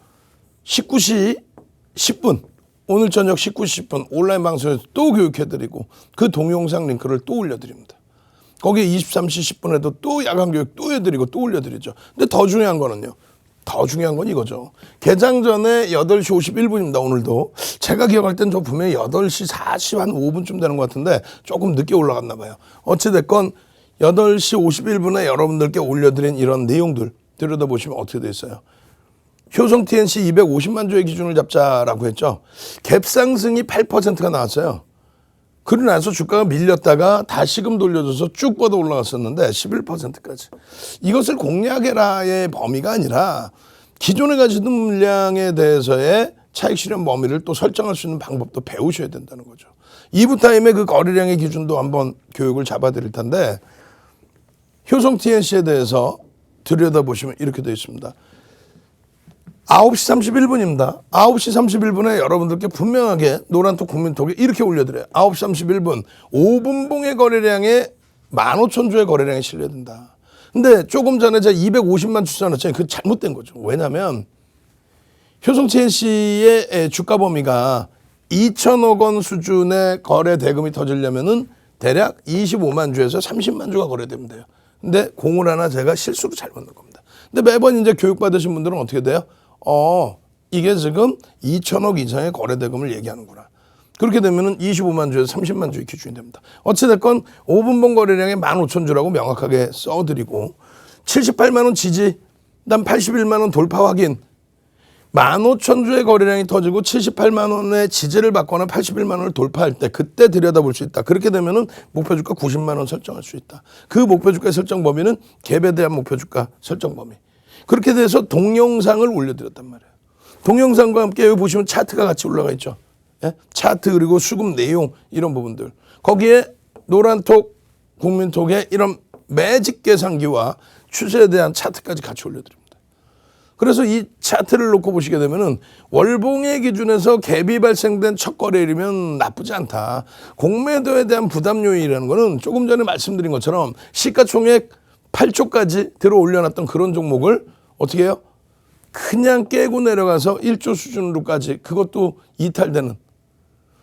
19시 10분 오늘 저녁 19시 10분 온라인 방송에서 또 교육해드리고 그 동영상 링크를 또 올려드립니다. 거기에 23시 10분에도 또 야간 교육 또 해드리고 또 올려드리죠. 근데 더 중요한 거는요. 더 중요한 건 이거죠. 개장 전에 8시 51분입니다. 오늘도. 제가 기억할 땐 저 분명히 8시 45분쯤 되는 것 같은데 조금 늦게 올라갔나 봐요. 어찌됐건 8시 51분에 여러분들께 올려드린 이런 내용들 들여다보시면 어떻게 돼 있어요. 효성 TNC 250만 주의 기준을 잡자라고 했죠. 갭 상승이 8%가 나왔어요. 그러고 나서 주가가 밀렸다가 다시금 돌려줘서 쭉 뻗어 올라갔었는데 11%까지. 이것을 공략해라의 범위가 아니라 기존에 가지던 물량에 대해서의 차익 실현 범위를 또 설정할 수 있는 방법도 배우셔야 된다는 거죠. 2부 타임에 그 거래량의 기준도 한번 교육을 잡아드릴 텐데 효성 TNC에 대해서 들여다보시면 이렇게 되어 있습니다. 9시 31분입니다. 9시 31분에 여러분들께 분명하게 노란톡 국민톡에 이렇게 올려드려요. 9시 31분 5분봉의 거래량에 15,000주의 거래량이 실려든다. 근데 조금 전에 제가 250만 추천했잖아요. 그거 잘못된 거죠. 왜냐하면 효성 TNC의 주가 범위가 2천억 원 수준의 거래 대금이 터지려면은 대략 25만 주에서 30만 주가 거래되면 돼요. 근데 공을 하나 제가 실수로 잘못 넣은 겁니다. 근데 매번 이제 교육받으신 분들은 어떻게 돼요? 이게 지금 2천억 이상의 거래 대금을 얘기하는구나. 그렇게 되면은 25만 주에서 30만 주의 기준이 됩니다. 어찌됐건 5분봉 거래량에 15,000주라고 명확하게 써드리고 78만 원 지지, 그다음 81만 원 돌파 확인, 15,000주의 거래량이 터지고 78만 원의 지지를 받거나 81만 원을 돌파할 때 그때 들여다볼 수 있다. 그렇게 되면은 목표주가 90만 원 설정할 수 있다. 그 목표주가 설정 범위는 갭에 대한 목표주가 설정 범위. 그렇게 돼서 동영상을 올려드렸단 말이에요. 동영상과 함께 여기 보시면 차트가 같이 올라가 있죠. 예? 차트 그리고 수급 내용 이런 부분들. 거기에 노란톡, 국민톡에 이런 매직 계산기와 추세에 대한 차트까지 같이 올려드립니다. 그래서 이 차트를 놓고 보시게 되면은 월봉의 기준에서 갭이 발생된 첫 거래일이면 나쁘지 않다. 공매도에 대한 부담 요인이라는 거는 조금 전에 말씀드린 것처럼 시가총액 8조까지 들어 올려놨던 그런 종목을 어떻게 해요? 그냥 깨고 내려가서 1조 수준으로까지 그것도 이탈되는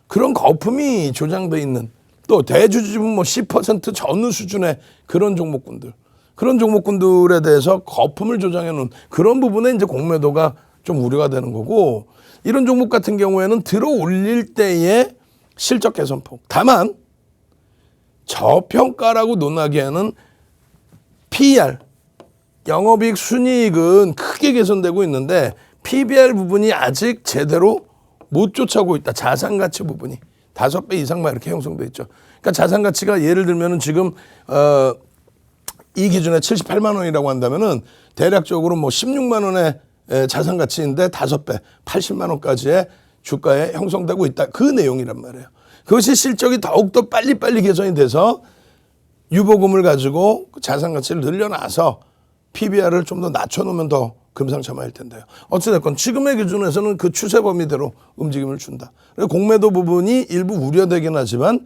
그런 거품이 조장돼 있는 또 대주주분 뭐 10% 전후 수준의 그런 종목군들. 그런 종목군들에 대해서 거품을 조장해 놓은 그런 부분에 이제 공매도가 좀 우려가 되는 거고 이런 종목 같은 경우에는 들어 올릴 때의 실적 개선폭. 다만 저평가라고 논하기에는 PER, 영업이익 순이익은 크게 개선되고 있는데 PBR 부분이 아직 제대로 못 쫓아오고 있다. 자산가치 부분이 5배 이상만 이렇게 형성돼 있죠. 그러니까 자산가치가 예를 들면은 지금 이 기준에 78만 원이라고 한다면은 대략적으로 뭐 16만 원의 자산 가치인데 5배, 80만 원까지의 주가에 형성되고 있다. 그 내용이란 말이에요. 그것이 실적이 더욱더 빨리빨리 개선이 돼서 유보금을 가지고 자산 가치를 늘려놔서 PBR을 좀 더 낮춰놓으면 더 금상첨화일 텐데요. 어찌됐건 지금의 기준에서는 그 추세 범위대로 움직임을 준다. 그리고 공매도 부분이 일부 우려되긴 하지만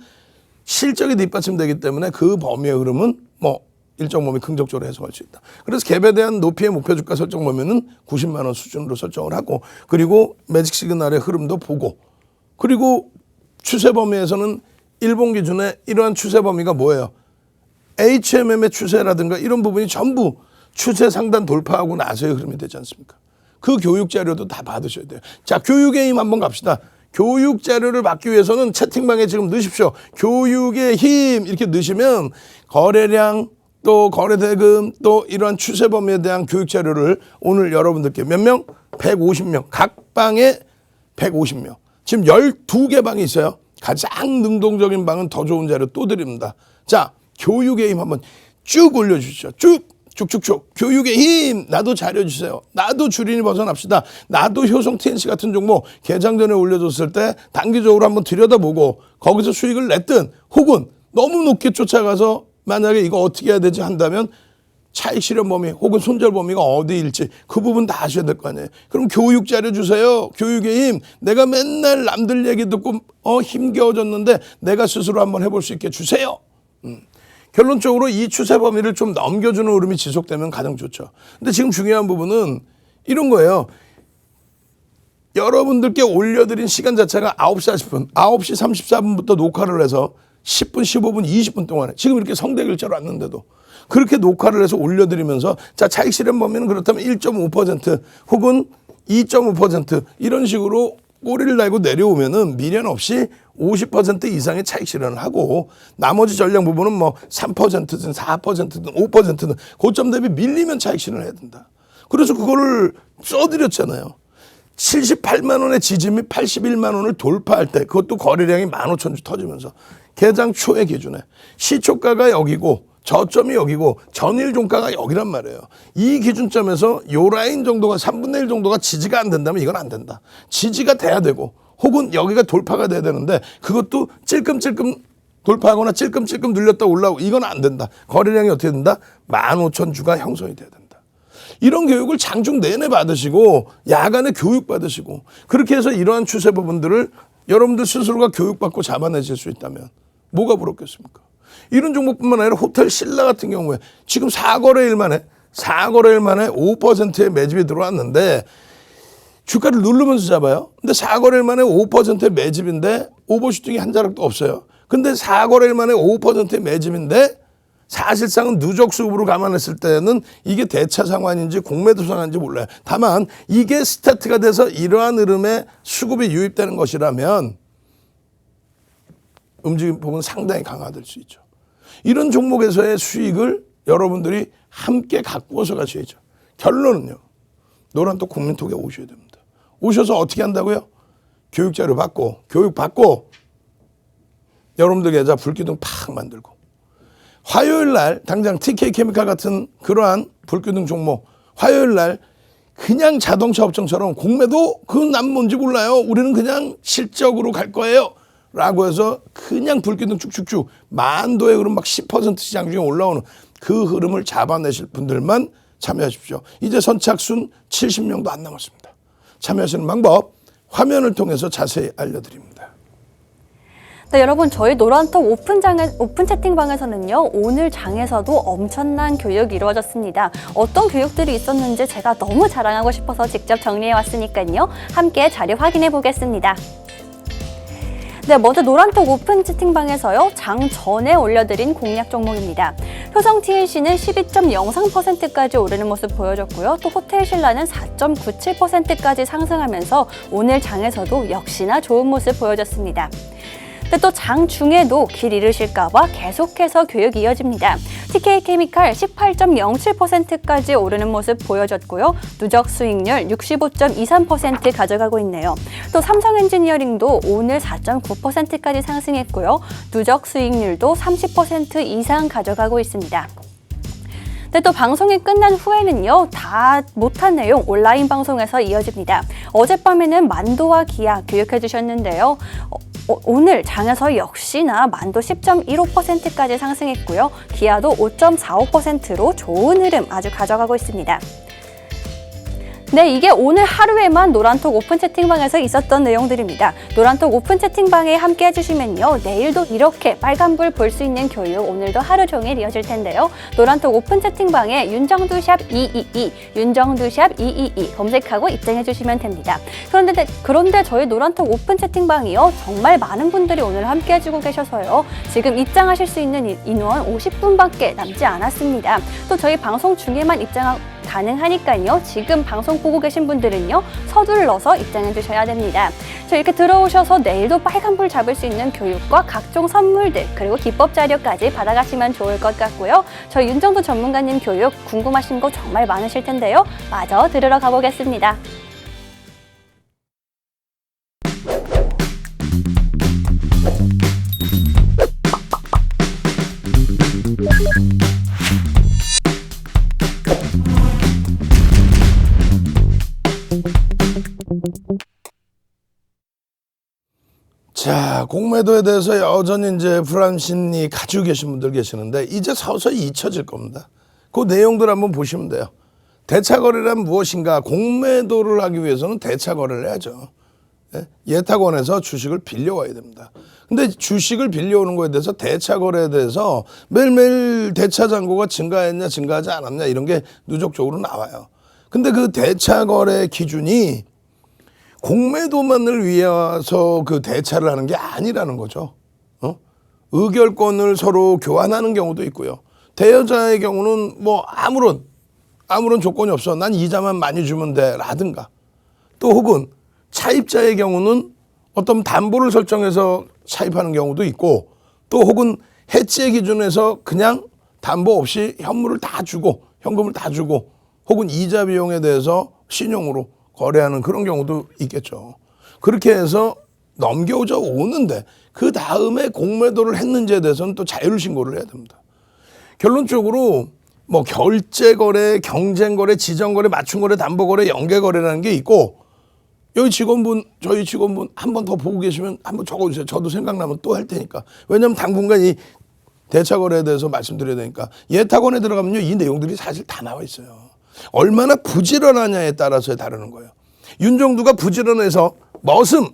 실적이 뒷받침되기 때문에 그 범위의 흐름은 뭐 일정 범위 긍정적으로 해석할 수 있다. 그래서 갭에 대한 높이의 목표 주가 설정 범위는 90만 원 수준으로 설정을 하고 그리고 매직 시그널의 흐름도 보고 그리고 추세 범위에서는 일본 기준에 이러한 추세 범위가 뭐예요? HMM의 추세라든가 이런 부분이 전부 추세 상단 돌파하고 나서의 흐름이 되지 않습니까? 그 교육 자료도 다 받으셔야 돼요. 자, 교육의 힘 한번 갑시다. 교육 자료를 받기 위해서는 채팅방에 지금 넣으십시오. 교육의 힘 이렇게 넣으시면 거래량 또 거래대금 또 이러한 추세 범위에 대한 교육 자료를 오늘 여러분들께 몇 명? 150명. 각 방에 150명. 지금 12개 방이 있어요. 가장 능동적인 방은 더 좋은 자료 또 드립니다. 자, 교육의 힘 한번 쭉 올려주시죠. 쭉쭉쭉. 교육의 힘. 나도 잘해주세요. 나도 주린이 벗어납시다. 나도 효성 TNC 같은 종목 개장 전에 올려줬을 때 단기적으로 한번 들여다보고 거기서 수익을 냈든 혹은 너무 높게 쫓아가서 만약에 이거 어떻게 해야 되지 한다면 차익 실현 범위 혹은 손절 범위가 어디일지 그 부분 다 아셔야 될 거 아니에요. 그럼 교육 자료 주세요. 교육의 힘. 내가 맨날 남들 얘기 듣고 힘겨워졌는데 내가 스스로 한번 해볼 수 있게 주세요. 결론적으로 이 추세 범위를 좀 넘겨주는 흐름이 지속되면 가장 좋죠. 근데 지금 중요한 부분은 이런 거예요. 여러분들께 올려드린 시간 자체가 9시 40분, 9시 34분부터 녹화를 해서 10분, 15분, 20분 동안에 지금 이렇게 성대결제로 왔는데도 그렇게 녹화를 해서 올려드리면서 자 차익 실현 범위는 그렇다면 1.5% 혹은 2.5% 이런 식으로 꼬리를 달고 내려오면은 미련 없이 50% 이상의 차익 실현을 하고 나머지 전량 부분은 뭐 3%든 4%든 5%든 고점 대비 밀리면 차익 실현을 해야 된다. 그래서 그거를 써드렸잖아요. 78만 원의 지짐이 81만 원을 돌파할 때 그것도 거래량이 15,000주 터지면서 개장 초의 기준에 시초가가 여기고 저점이 여기고 전일 종가가 여기란 말이에요. 이 기준점에서 요 라인 정도가 3분의 1 정도가 지지가 안 된다면 이건 안 된다. 지지가 돼야 되고 혹은 여기가 돌파가 돼야 되는데 그것도 찔끔찔끔 돌파하거나 찔끔찔끔 눌렸다 올라오고 이건 안 된다. 거래량이 어떻게 된다? 15,000주가 형성이 돼야 된다. 이런 교육을 장중 내내 받으시고 야간에 교육 받으시고 그렇게 해서 이러한 추세 부분들을 여러분들 스스로가 교육받고 잡아내실 수 있다면 뭐가 부럽겠습니까? 이런 종목뿐만 아니라 호텔 신라 같은 경우에 지금 4거래일 만에 5%의 매집이 들어왔는데 주가를 누르면서 잡아요. 근데 4거래일 만에 5%의 매집인데 오버슈팅이 한 자락도 없어요. 근데 4거래일 만에 5%의 매집인데 사실상은 누적 수급으로 감안했을 때는 이게 대차 상환인지 공매도 상환인지 몰라요. 다만 이게 스타트가 돼서 이러한 흐름에 수급이 유입되는 것이라면 움직임 폭은 상당히 강화될 수 있죠. 이런 종목에서의 수익을 여러분들이 함께 갖고서 가셔야죠. 결론은요. 노란톡 국민톡에 오셔야 됩니다. 오셔서 어떻게 한다고요? 교육자료 받고 교육 받고 여러분들 계좌 불기둥 팍 만들고 화요일 날 당장 TK케미칼 같은 그러한 불기둥 종목 화요일 날 그냥 자동차 업종처럼 공매도 그건 난 뭔지 몰라요. 우리는 그냥 실적으로 갈 거예요. 라고 해서 그냥 불기둥 쭉쭉쭉 만도의 흐름 막 10% 시장 중에 올라오는 그 흐름을 잡아내실 분들만 참여하십시오. 이제 선착순 70명도 안 남았습니다. 참여하시는 방법 화면을 통해서 자세히 알려드립니다. 네, 여러분 저희 노란톡 오픈 채팅방에서는요 오늘 장에서도 엄청난 교육이 이루어졌습니다. 어떤 교육들이 있었는지 제가 너무 자랑하고 싶어서 직접 정리해왔으니까요 함께 자료 확인해 보겠습니다. 네, 먼저 노란톡 오픈 채팅방에서요 장 전에 올려드린 공략 종목입니다. 효성 TLC는 12.03%까지 오르는 모습 보여줬고요. 또 호텔 신라는 4.97%까지 상승하면서 오늘 장에서도 역시나 좋은 모습 보여줬습니다. 근데 또 장 중에도 길 잃으실까봐 계속해서 교육이 이어집니다. TK케미칼 18.07%까지 오르는 모습 보여줬고요. 누적 수익률 65.23% 가져가고 있네요. 또 삼성엔지니어링도 오늘 4.9%까지 상승했고요. 누적 수익률도 30% 이상 가져가고 있습니다. 근데 또 방송이 끝난 후에는요 다 못한 내용 온라인 방송에서 이어집니다. 어젯밤에는 만도와 기아 교육해 주셨는데요. 오늘 장에서 역시나 만도 10.15%까지 상승했고요. 기아도 5.45%로 좋은 흐름 아주 가져가고 있습니다. 네, 이게 오늘 하루에만 노란톡 오픈 채팅방에서 있었던 내용들입니다. 노란톡 오픈 채팅방에 함께 해주시면요. 내일도 이렇게 빨간불 볼 수 있는 교육 오늘도 하루 종일 이어질 텐데요. 노란톡 오픈 채팅방에 윤정두샵 222, 윤정두샵 222 검색하고 입장해주시면 됩니다. 그런데 저희 노란톡 오픈 채팅방이요. 정말 많은 분들이 오늘 함께 해주고 계셔서요. 지금 입장하실 수 있는 인원 50분밖에 남지 않았습니다. 또 저희 방송 중에만 입장 가능하니까요. 지금 방송 보고 계신 분들은요. 서둘러서 입장해 주셔야 됩니다. 이렇게 들어오셔서 내일도 빨간불 잡을 수 있는 교육과 각종 선물들 그리고 기법 자료까지 받아가시면 좋을 것 같고요. 저희 윤정두 전문가님 교육 궁금하신 거 정말 많으실 텐데요. 마저 들으러 가보겠습니다. 자, 공매도에 대해서 여전히 이제 불안 심리 가지고 계신 분들 계시는데 이제 서서히 잊혀질 겁니다. 그 내용들 한번 보시면 돼요. 대차거래란 무엇인가? 공매도를 하기 위해서는 대차거래를 해야죠. 예? 예탁원에서 주식을 빌려와야 됩니다. 근데 주식을 빌려오는 거에 대해서 대차거래에 대해서 매일매일 대차 잔고가 증가했냐 증가하지 않았냐 이런 게 누적적으로 나와요. 근데 그 대차거래 기준이 공매도만을 위해서 그 대차를 하는 게 아니라는 거죠. 의결권을 서로 교환하는 경우도 있고요. 대여자의 경우는 뭐 아무런 조건이 없어. 난 이자만 많이 주면 돼 라든가. 또 혹은 차입자의 경우는 어떤 담보를 설정해서 차입하는 경우도 있고, 또 혹은 해지의 기준에서 그냥 담보 없이 현금을 다 주고 혹은 이자 비용에 대해서 신용으로 거래하는 그런 경우도 있겠죠. 그렇게 해서 넘겨져 오는데 그 다음에 공매도를 했는지에 대해서는 또 자율 신고를 해야 됩니다. 결론적으로 뭐 결제거래, 경쟁거래, 지정거래, 맞춤거래, 담보거래, 연계거래라는 게 있고, 저희 직원분 한 번 더 보고 계시면 한번 적어주세요. 저도 생각나면 또 할 테니까. 왜냐하면 당분간 이 대차거래에 대해서 말씀드려야 되니까. 예탁원에 들어가면요, 이 내용들이 사실 다 나와 있어요. 얼마나 부지런하냐에 따라서 다르는 거예요. 윤정두가 부지런해서 머슴,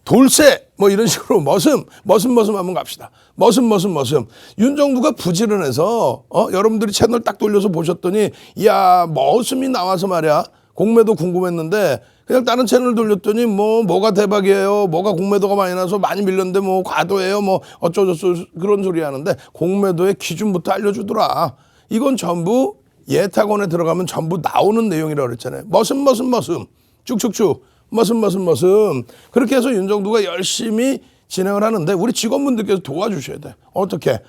돌쇠 뭐 이런 식으로 머슴 한번 갑시다. 머슴. 윤정두가 부지런해서 여러분들이 채널 딱 돌려서 보셨더니 야 머슴이 나와서 말이야 공매도 궁금했는데 그냥 다른 채널 돌렸더니 뭐가 대박이에요. 뭐가 공매도가 많이 나서 많이 밀렸는데 뭐 과도예요. 뭐 어쩌저쩌 그런 소리 하는데 공매도의 기준부터 알려주더라. 이건 전부 예탁원에 들어가면 전부 나오는 내용이라고 그랬잖아요. 머슴 쭉쭉쭉 머슴 그렇게 해서 윤정두가 열심히 진행을 하는데 우리 직원분들께서 도와주셔야 돼. 어떻게?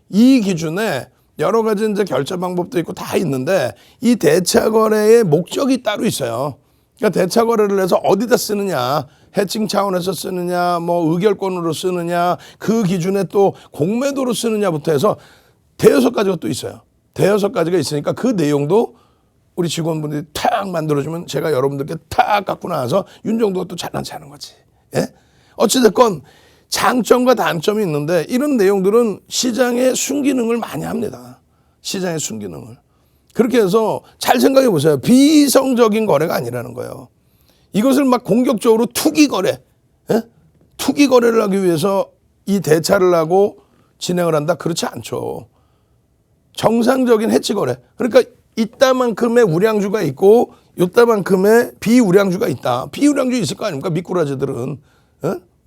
이 기준에 여러 가지 이제 결제 방법도 있고 다 있는데 이 대차거래의 목적이 따로 있어요. 그러니까 대차거래를 해서 어디다 쓰느냐, 해칭 차원에서 쓰느냐, 뭐 의결권으로 쓰느냐, 그 기준에 또 공매도로 쓰느냐부터 해서 대여섯 가지가 또 있어요. 대여섯 가지가 있으니까 그 내용도 우리 직원분들이 탁 만들어주면 제가 여러분들께 탁 갖고 나와서 윤정도가 또 잘난치 하는 거지. 예? 어찌됐건 장점과 단점이 있는데 이런 내용들은 시장의 순기능을 많이 합니다. 시장의 순기능을. 그렇게 해서 잘 생각해 보세요. 비이성적인 거래가 아니라는 거예요. 이것을 막 공격적으로 투기 거래, 투기 거래를 하기 위해서 이 대차를 하고 진행을 한다? 그렇지 않죠. 정상적인 해치 거래. 그러니까 이따만큼의 우량주가 있고 이따만큼의 비우량주가 있다. 비우량주 있을 거 아닙니까? 미꾸라지들은.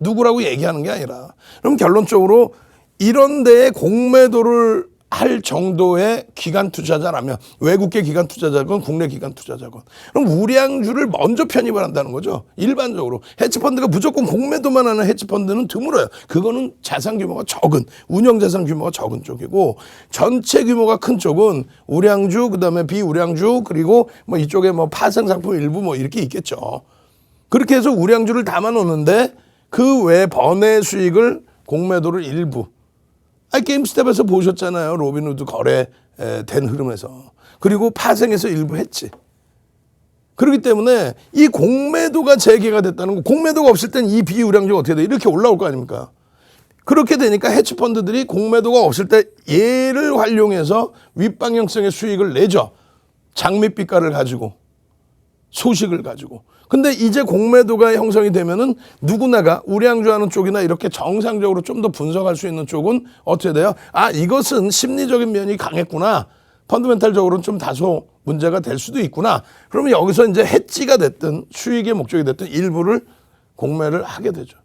누구라고 얘기하는 게 아니라. 그럼 결론적으로 이런 데에 공매도를 할 정도의 기관 투자자라면 외국계 기관 투자자건 국내 기관 투자자건 그럼 우량주를 먼저 편입을 한다는 거죠. 일반적으로 해치펀드가 무조건 공매도만 하는 해치펀드는 드물어요. 그거는 자산 규모가 적은 운영자산 규모가 적은 쪽이고 전체 규모가 큰 쪽은 우량주 그다음에 비우량주 그리고 뭐 이쪽에 뭐 파생상품 일부 뭐 이렇게 있겠죠. 그렇게 해서 우량주를 담아 놓는데 그 외 번외 수익을 공매도를 일부 게임스텝에서 보셨잖아요. 로빈후드 거래된 흐름에서. 그리고 파생해서 일부 했지. 그렇기 때문에 이 공매도가 재개가 됐다는 거. 공매도가 없을 땐 이 비우량주가 어떻게 돼? 이렇게 올라올 거 아닙니까? 그렇게 되니까 해치펀드들이 공매도가 없을 때 얘를 활용해서 윗방향성의 수익을 내죠. 장밋빛깔을 가지고. 소식을 가지고. 근데 이제 공매도가 형성이 되면은 누구나가 우량주 하는 쪽이나 이렇게 정상적으로 좀 더 분석할 수 있는 쪽은 어떻게 돼요? 이것은 심리적인 면이 강했구나. 펀드멘탈적으로는 좀 다소 문제가 될 수도 있구나. 그러면 여기서 이제 해지가 됐든 수익의 목적이 됐든 일부를 공매를 하게 되죠.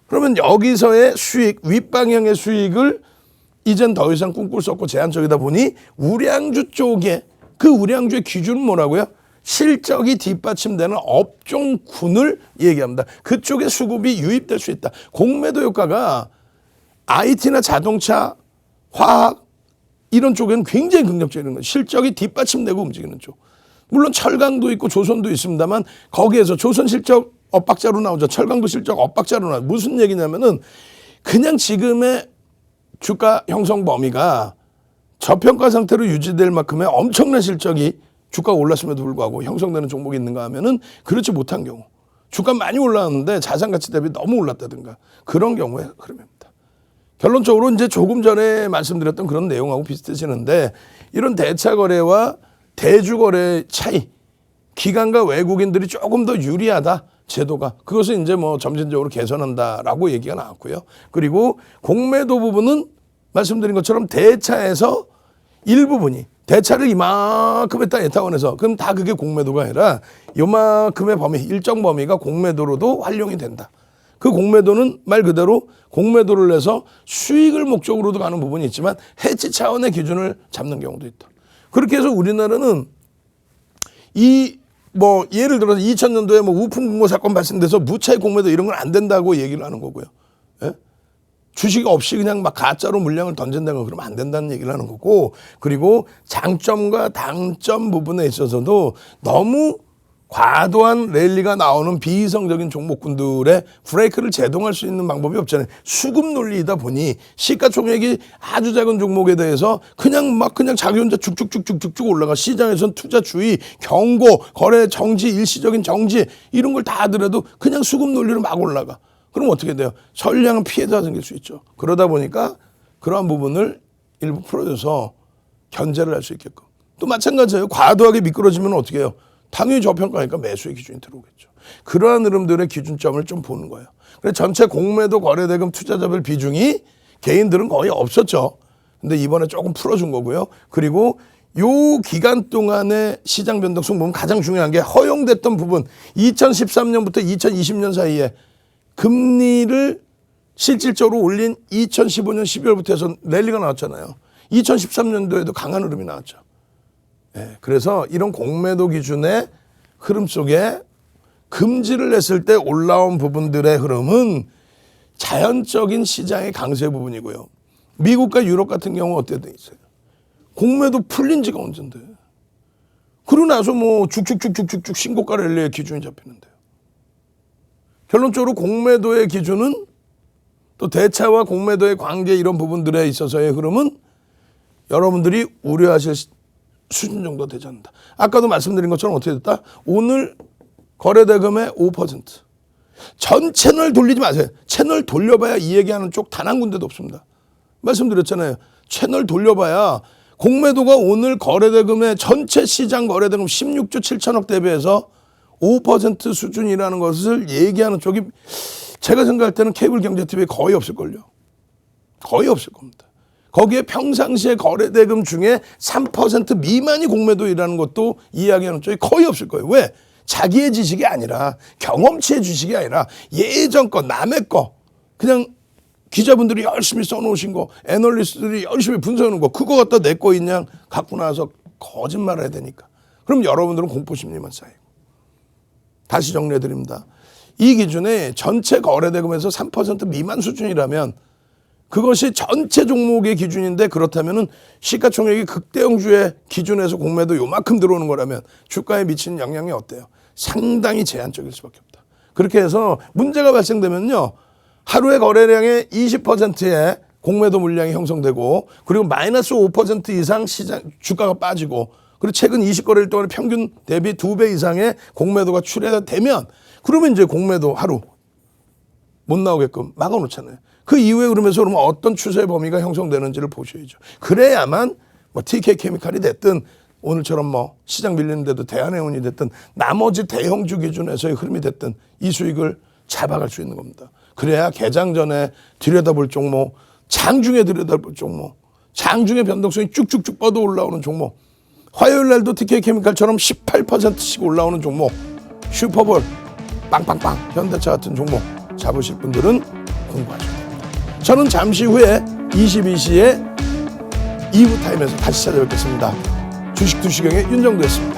그러면 여기서의 수익, 윗방향의 수익을 이젠 더 이상 꿈꿀 수 없고 제한적이다 보니 우량주 쪽에 그 우량주의 기준은 뭐라고요? 실적이 뒷받침되는 업종군을 얘기합니다. 그쪽에 수급이 유입될 수 있다. 공매도 효과가 IT나 자동차, 화학 이런 쪽에는 굉장히 긍정적인 거예요. 실적이 뒷받침되고 움직이는 쪽. 물론 철강도 있고 조선도 있습니다만 거기에서 조선 실적 엇박자로 나오죠. 철강도 실적 엇박자로 나오죠. 무슨 얘기냐면은 그냥 지금의 주가 형성 범위가 저평가 상태로 유지될 만큼의 엄청난 실적이 주가가 올랐음에도 불구하고 형성되는 종목이 있는가 하면은 그렇지 못한 경우. 주가 많이 올랐는데 자산 가치 대비 너무 올랐다든가 그런 경우의 흐름입니다. 결론적으로 이제 조금 전에 말씀드렸던 그런 내용하고 비슷해지는데 이런 대차 거래와 대주 거래 차이, 기관과 외국인들이 조금 더 유리하다. 제도가. 그것을 이제 뭐 점진적으로 개선한다라고 얘기가 나왔고요. 그리고 공매도 부분은 말씀드린 것처럼 대차에서 일부분이 대차를 이만큼 했다 예타원에서 그럼 다 그게 공매도가 아니라 요만큼의 범위, 일정 범위가 공매도로도 활용이 된다. 그 공매도는 말 그대로 공매도를 내서 수익을 목적으로도 가는 부분이 있지만 해치 차원의 기준을 잡는 경우도 있다. 그렇게 해서 우리나라는 뭐 예를 들어서 2000년도에 뭐 우풍 금고 사건 발생돼서 무차익 공매도 이런 건 안 된다고 얘기를 하는 거고요. 예? 주식 없이 그냥 막 가짜로 물량을 던진다는 거 그러면 안 된다는 얘기를 하는 거고, 그리고 장점과 단점 부분에 있어서도 너무 과도한 랠리가 나오는 비이성적인 종목군들의 브레이크를 제동할 수 있는 방법이 없잖아요. 수급 논리이다 보니 시가총액이 아주 작은 종목에 대해서 그냥 자기 혼자 쭉쭉쭉쭉쭉 올라가. 시장에선 투자 주의, 경고, 거래 정지, 일시적인 정지 이런 걸 다 하더라도 그냥 수급 논리로 막 올라가. 그럼 어떻게 돼요? 선량한 피해자가 생길 수 있죠. 그러다 보니까 그러한 부분을 일부 풀어줘서 견제를 할 수 있게끔. 또 마찬가지예요. 과도하게 미끄러지면 어떻게 해요? 당연히 저평가니까 매수의 기준이 들어오겠죠. 그러한 흐름들의 기준점을 좀 보는 거예요. 그래서 전체 공매도 거래대금 투자자별 비중이 개인들은 거의 없었죠. 근데 이번에 조금 풀어준 거고요. 그리고 요 기간 동안의 시장 변동성 보면 가장 중요한 게 허용됐던 부분, 2013년부터 2020년 사이에 금리를 실질적으로 올린 2015년 12월부터 해서 랠리가 나왔잖아요. 2013년도에도 강한 흐름이 나왔죠. 네, 그래서 이런 공매도 기준의 흐름 속에 금지를 했을 때 올라온 부분들의 흐름은 자연적인 시장의 강세 부분이고요. 미국과 유럽 같은 경우 어때 돼 있어요? 공매도 풀린 지가 언젠데. 그러고 나서 뭐 쭉쭉쭉쭉쭉 신고가 랠리의 기준이 잡히는데요. 결론적으로 공매도의 기준은 또 대차와 공매도의 관계 이런 부분들에 있어서의 흐름은 여러분들이 우려하실 수준 정도 되지 않는다. 아까도 말씀드린 것처럼 어떻게 됐다? 오늘 거래대금의 5%. 전 채널 돌리지 마세요. 채널 돌려봐야 이 얘기하는 쪽 단 한 군데도 없습니다. 말씀드렸잖아요. 채널 돌려봐야 공매도가 오늘 거래대금의 전체 시장 거래대금 16조 7천억 대비해서 5% 수준이라는 것을 얘기하는 쪽이 제가 생각할 때는 케이블 경제TV에 거의 없을걸요. 거의 없을 겁니다. 거기에 평상시에 거래대금 중에 3% 미만이 공매도이라는 것도 이야기하는 쪽이 거의 없을 거예요. 왜? 자기의 지식이 아니라 경험치의 지식이 아니라 예전 거 남의 거 그냥 기자분들이 열심히 써놓으신 거 애널리스트들이 열심히 분석하는 거 그거 갖다 내 거 있냐 갖고 나와서 거짓말을 해야 되니까. 그럼 여러분들은 공포심리만 쌓이고. 다시 정리해드립니다. 이 기준에 전체 거래대금에서 3% 미만 수준이라면 그것이 전체 종목의 기준인데 그렇다면은 시가총액이 극대형주의 기준에서 공매도 요만큼 들어오는 거라면 주가에 미치는 영향이 어때요? 상당히 제한적일 수밖에 없다. 그렇게 해서 문제가 발생되면요. 하루의 거래량의 20%의 공매도 물량이 형성되고 그리고 마이너스 5% 이상 시장 주가가 빠지고 그리고 최근 20거래일 동안의 평균 대비 2배 이상의 공매도가 출회되면 그러면 이제 공매도 하루 못 나오게끔 막아놓잖아요. 그 이후에 그러면서 그러면 어떤 추세 범위가 형성되는지를 보셔야죠. 그래야만 뭐 TK케미칼이 됐든 오늘처럼 뭐 시장 밀리는데도 대한해운이 됐든 나머지 대형주 기준에서의 흐름이 됐든 이 수익을 잡아갈 수 있는 겁니다. 그래야 개장 전에 들여다볼 종목, 장중에 들여다볼 종목, 장중에 변동성이 쭉쭉쭉 뻗어 올라오는 종목, 화요일 날도 TK케미칼처럼 18%씩 올라오는 종목, 슈퍼볼, 빵빵빵, 현대차 같은 종목 잡으실 분들은 공부하셔야 됩니다. 저는 잠시 후에 22시에 2부 타임에서 다시 찾아뵙겠습니다. 주식 투시경의 윤정도였습니다.